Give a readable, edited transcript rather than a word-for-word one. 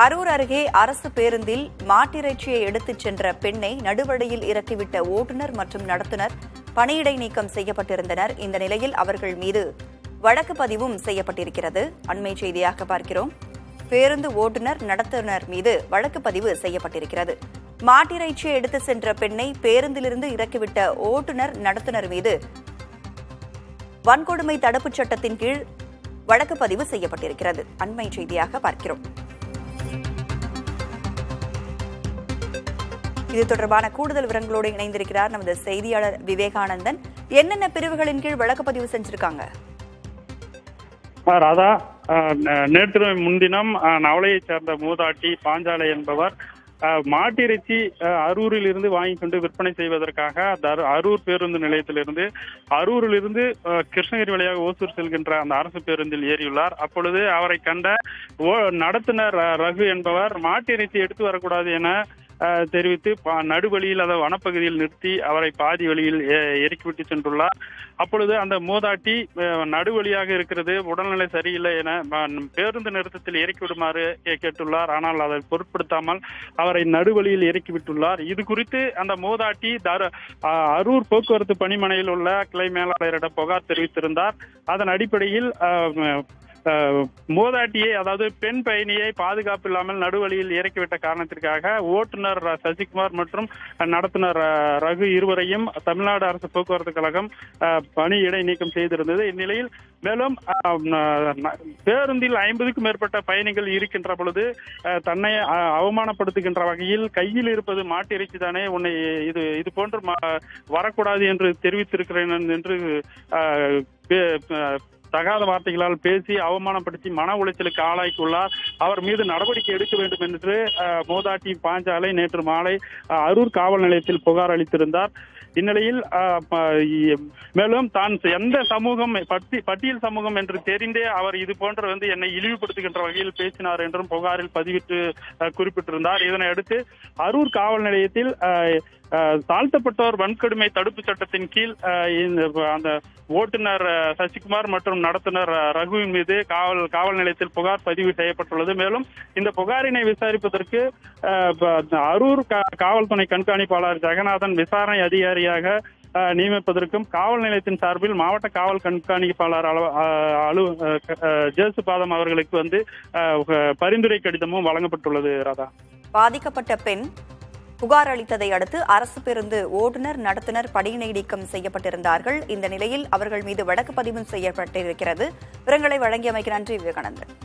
அரூர் அருகே அரசு பேருந்தில் மாட்டிறைச்சியை எடுத்துச் சென்ற பெண்ணை நடுவழியில் இறக்கிவிட்ட ஓட்டுநர் மற்றும் நடத்துனர் பணியிடை நீக்கம் செய்யப்பட்டிருந்தனர். இந்த நிலையில் அவர்கள் மீது வழக்கு பதிவும் செய்யப்பட்டிருக்கிறது. அண்மை செய்தியாக பார்க்கிறோம். பேருந்து ஓட்டுநர் நடத்துனர் மீது வழக்கு பதிவு செய்யப்பட்டிருக்கிறது. மாட்டிறைச்சியை எடுத்து சென்ற பெண்ணை பேருந்திலிருந்து இறக்கிவிட்ட ஓட்டுநர் நடத்துனர் மீது வன்கொடுமை தடுப்புச் சட்டத்தின் கீழ் வழக்கு பதிவு செய்யப்பட்டிருக்கிறது. அண்மை செய்தியாக பார்க்கிறோம். இது தொடர்பான கூடுதல் விவரங்களோடு இணைந்திருக்கிறார் நமது செய்தியாளர் விவேகானந்தன். என்னென்ன பிரிவுகளின் கீழ் வழக்கு பதிவு செஞ்சிருக்காங்க? ராதா, நேற்று முன்தினம் நவலையைச் சேர்ந்த மூதாட்டி பாஞ்சாலை என்பவர் மாட்டிறைச்சி அரூரில் இருந்து வாங்கி கொண்டு விற்பனை செய்வதற்காக அரூர் பேருந்து நிலையத்திலிருந்து அரூரிலிருந்து கிருஷ்ணகிரி வழியாக ஓசூர் செல்கின்ற அந்த அரசு பேருந்தில் ஏறியுள்ளார். அப்பொழுது அவரை கண்ட நடத்துனர் ரகு என்பவர் மாட்டிறைச்சி எடுத்து வரக்கூடாது என தெரிவித்து நடுவழியில் அதாவது வனப்பகுதியில் நிறுத்தி அவரை பாதி வழியில் இறக்கிவிட்டு சென்றுள்ளார். அப்பொழுது அந்த மூதாட்டி நடுவழியாக இருக்கிறது, உடல்நிலை சரியில்லை என பேருந்து நிறுத்தத்தில் இறக்கிவிடுமாறு கேட்டுள்ளார். ஆனால் அதை பொருட்படுத்தாமல் அவரை நடுவழியில் இறக்கிவிட்டுள்ளார். இது குறித்து அந்த மூதாட்டி அரூர் போக்குவரத்து பணிமனையில் உள்ள கிளை மேலாளரிடம் புகார் தெரிவித்திருந்தார். அதன் அடிப்படையில் மூதாட்டியை அதாவது பெண் பயணியை பாதுகாப்பு இல்லாமல் நடுவழியில் இறக்கிவிட்ட காரணத்திற்காக ஓட்டுநர் சசிகுமார் மற்றும் நடத்துனர் ரகு இருவரையும் தமிழ்நாடு அரசு போக்குவரத்து கழகம் பணி இடை நீக்கம் செய்திருந்தது. இந்நிலையில் மேலும் பேருந்தில் 50க்கும் மேற்பட்ட பயணிகள் இருக்கின்ற பொழுது தன்னை அவமானப்படுத்துகின்ற வகையில் கையில் இருப்பது மாட்டிறைச்சி தானே, உன்னை இது போன்று வரக்கூடாது என்று தெரிவித்திருக்கிறேன் என்று தகாத வார்த்தைகளால் பேசி அவமானப்படுத்தி மன உளைச்சலுக்கு ஆளாக்கியுள்ளார். அவர் மீது நடவடிக்கை எடுக்க வேண்டும் என்று மூதாட்டி பாஞ்சாலை நேற்று மாலை அரூர் காவல் நிலையத்தில் புகார் அளித்திருந்தார். இந்நிலையில் மேலும் தான் எந்த சமூகம் பட்டியல் சமூகம் என்று தெரிந்தே அவர் இது போன்ற என்னை இழிவுபடுத்துகின்ற வகையில் பேசினார் என்றும் புகாரில் பதிவிட்டு குறிப்பிட்டிருந்தார். இதனை அடுத்து அரூர் காவல் நிலையத்தில் தாழ்த்தப்பட்டோர் வன்கொடுமை தடுப்பு சட்டத்தின் கீழ் அந்த ஓட்டுநர் சசிகுமார் மற்றும் நடத்துனர் ரகுவின் மீது காவல் நிலையத்தில் புகார் பதிவு செய்யப்பட்டுள்ளது. மேலும் இந்த புகாரினை விசாரிப்பதற்கு அரூர் காவல் துணை கண்காணிப்பாளர் ஜெகநாதன் விசாரணை அதிகாரியாக நியமிப்பதற்கும் காவல் நிலையத்தின் சார்பில் மாவட்ட காவல் கண்காணிப்பாளர் ஜேசுபாதம் அவர்களுக்கு பரிந்துரை கடிதமும் வழங்கப்பட்டுள்ளது. ராதா, பாதிக்கப்பட்ட பெண் புகார் அளித்ததை அடுத்து அரசு பேருந்து ஓட்டுநர் நடத்துனர் பணியிடை நீக்கம் செய்யப்பட்டிருந்தார்கள். இந்த நிலையில் அவர்கள் மீது வழக்கு பதிவு செய்யப்பட்டிருக்கிறது. விவரங்களை வழங்கியமைக்கு நன்றி விவேகானந்தன்.